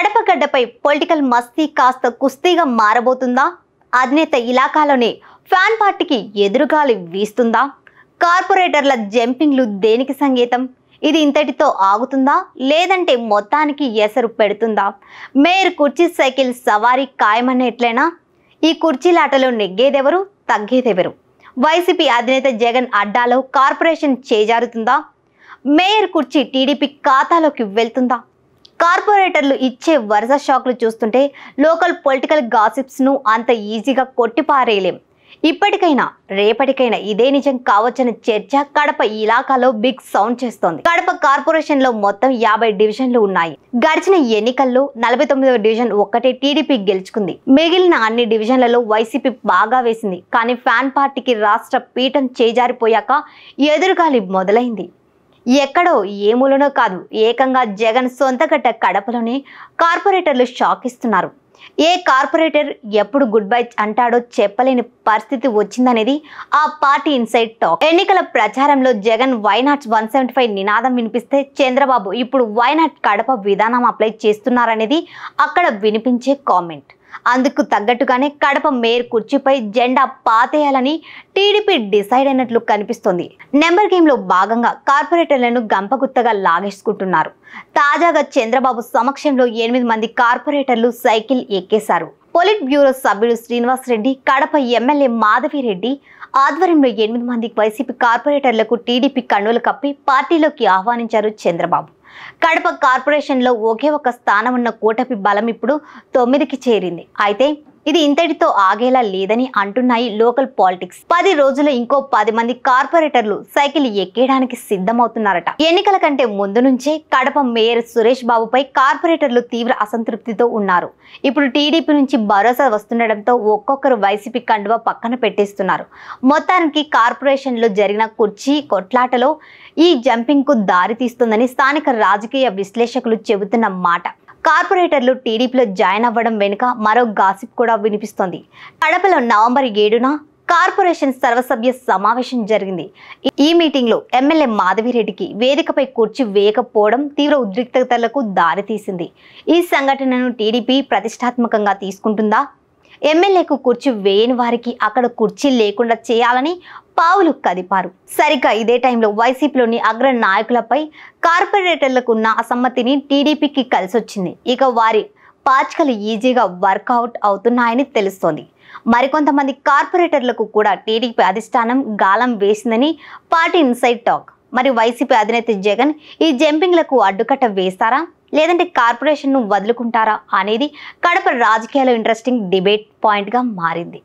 కడప గడ్డపై పొలిటికల్ మస్తీ కాస్త కుస్తీగా మారబోతుందా? అధినేత ఇలాకాలోనే ఫ్యాన్ పార్టీకి ఎదురుగాలి వీస్తుందా? కార్పొరేటర్ల జంపింగ్లు దేనికి సంకేతం? ఇది ఇంతటితో ఆగుతుందా లేదంటే మొత్తానికి ఎసరు పెడుతుందా? మేయర్ కుర్చీ సైకిల్ సవారీ ఖాయమనేట్లేనా? ఈ కుర్చీలాటలో నెగ్గేదెవరు, తగ్గేదెవరు? వైసీపీ అధినేత జగన్ అడ్డాలో కార్పొరేషన్ చేజారుతుందా? మేయర్ కుర్చీ టీడీపీ ఖాతాలోకి వెళ్తుందా? కార్పొరేటర్లు ఇచ్చే వరుస షాక్లు చూస్తుంటే లోకల్ పొలిటికల్ గాసిప్స్ను అంత ఈజీగా కొట్టిపారేయలేం. ఇప్పటికైనా రేపటికైనా ఇదే నిజం కావచ్చన్న చర్చ కడప ఇలాకాలో బిగ్ సౌండ్ చేస్తోంది. కడప కార్పొరేషన్ లో మొత్తం 50 డివిజన్లు ఉన్నాయి. గడిచిన ఎన్నికల్లో 49వ డివిజన్ ఒక్కటే టీడీపీ గెలుచుకుంది. మిగిలిన అన్ని డివిజన్లలో వైసీపీ బాగా వేసింది. కానీ ఫ్యాన్ పార్టీకి రాష్ట్ర పీఠం చేజారిపోయాక ఎదురుగాలి మొదలైంది. ఎక్కడో ఏ మూలనో కాదు, ఏకంగా జగన్ సొంతగడ్డ కడపలోనే కార్పొరేటర్లు షాక్ ఇస్తున్నారు. ఏ కార్పొరేటర్ ఎప్పుడు గుడ్ బై అంటాడో చెప్పలేని పరిస్థితి వచ్చిందనేది ఆ పార్టీ ఇన్సైడ్ టాక్. ఎన్నికల ప్రచారంలో జగన్ వైనాట్ 175 నినాదం వినిపిస్తే చంద్రబాబు ఇప్పుడు వైనాట్ కడప విధానం అప్లై చేస్తున్నారనేది అక్కడ వినిపించే కామెంట్. అందుకు తగ్గట్టుగానే కడప మేయర్ కుర్చీపై జెండా పాతేయాలని టీడీపీ డిసైడ్ అయినట్లు కనిపిస్తోంది. నెంబర్ గేమ్ లో భాగంగా కార్పొరేటర్లను గంపగుత్తగా లాగేసుకుంటున్నారు. తాజాగా చంద్రబాబు సమక్షంలో 8 మంది కార్పొరేటర్లు సైకిల్ ఎక్కేశారు. పొలిట్ బ్యూరో సభ్యుడు శ్రీనివాస్ రెడ్డి, కడప ఎమ్మెల్యే మాధవిరెడ్డి ఆధ్వర్యంలో 8 మంది వైసీపీ కార్పొరేటర్లకు టీడీపీ కండువలు కప్పి పార్టీలోకి ఆహ్వానించారు చంద్రబాబు. కడప కార్పొరేషన్ లో ఒకే ఒక స్థానం ఉన్న కూటమి బలం ఇప్పుడు 9కి చేరింది. అయితే ఇది ఇంతటితో ఆగేలా లేదని అంటున్నాయి లోకల్ పాలిటిక్స్. 10 రోజుల్లో ఇంకో 10 మంది కార్పొరేటర్లు సైకిల్ ఎక్కేయడానికి సిద్ధమవుతున్నారట. ఎన్నికల కంటే ముందు నుంచే కడప మేయర్ సురేష్ బాబుపై కార్పొరేటర్లు తీవ్ర అసంతృప్తితో ఉన్నారు. ఇప్పుడు టీడీపీ నుంచి భరోసా వస్తుండటంతో ఒక్కొక్కరు వైసీపీ కండువా పక్కన పెట్టేస్తున్నారు. మొత్తానికి కార్పొరేషన్ లో జరిగిన కుర్చీ కొట్లాటలో ఈ జంపింగ్ కు దారి తీస్తుందని స్థానిక రాజకీయ విశ్లేషకులు చెబుతున్న మాట. కార్పొరేటర్లు టీడీపీలో జాయిన్ అవ్వడం వెనుక మరో గాసిప్ కూడా వినిపిస్తోంది. కడపలో నవంబర్ 7న కార్పొరేషన్ సర్వసభ్య సమావేశం జరిగింది. ఈ మీటింగ్ లో ఎమ్మెల్యే మాధవిరెడ్డికి వేదికపై కుర్చీ వేయకపోవడం తీవ్ర ఉద్రిక్తతలకు దారితీసింది. ఈ సంఘటనను టీడీపీ ప్రతిష్టాత్మకంగా తీసుకుంటుందా? ఎమ్మెల్యేకు కుర్చీ వేయని వారికి అక్కడ కుర్చీ లేకుండా చేయాలని పావులు కదిపారు. సరిగ్గా ఇదే టైంలో వైసీపీలోని అగ్ర నాయకులపై కార్పొరేటర్లకు ఉన్న అసమ్మతిని టీడీపీకి కలిసొచ్చింది. ఇక వారి పాచికలు ఈజీగా వర్కౌట్ అవుతున్నాయని తెలుస్తోంది. మరికొంతమంది కార్పొరేటర్లకు కూడా టీడీపీ అధిష్టానం గాలం వేసిందని పార్టీ ఇన్సైడ్ టాక్. మరి వైసీపీ అధినేత జగన్ ఈ జంపింగ్లకు అడ్డుకట్ట వేస్తారా లేదంటే కార్పొరేషన్ ను వదులుకుంటారా అనేది కడప రాజకీయాల్లో ఇంట్రెస్టింగ్ డిబేట్ పాయింట్ గా మారింది.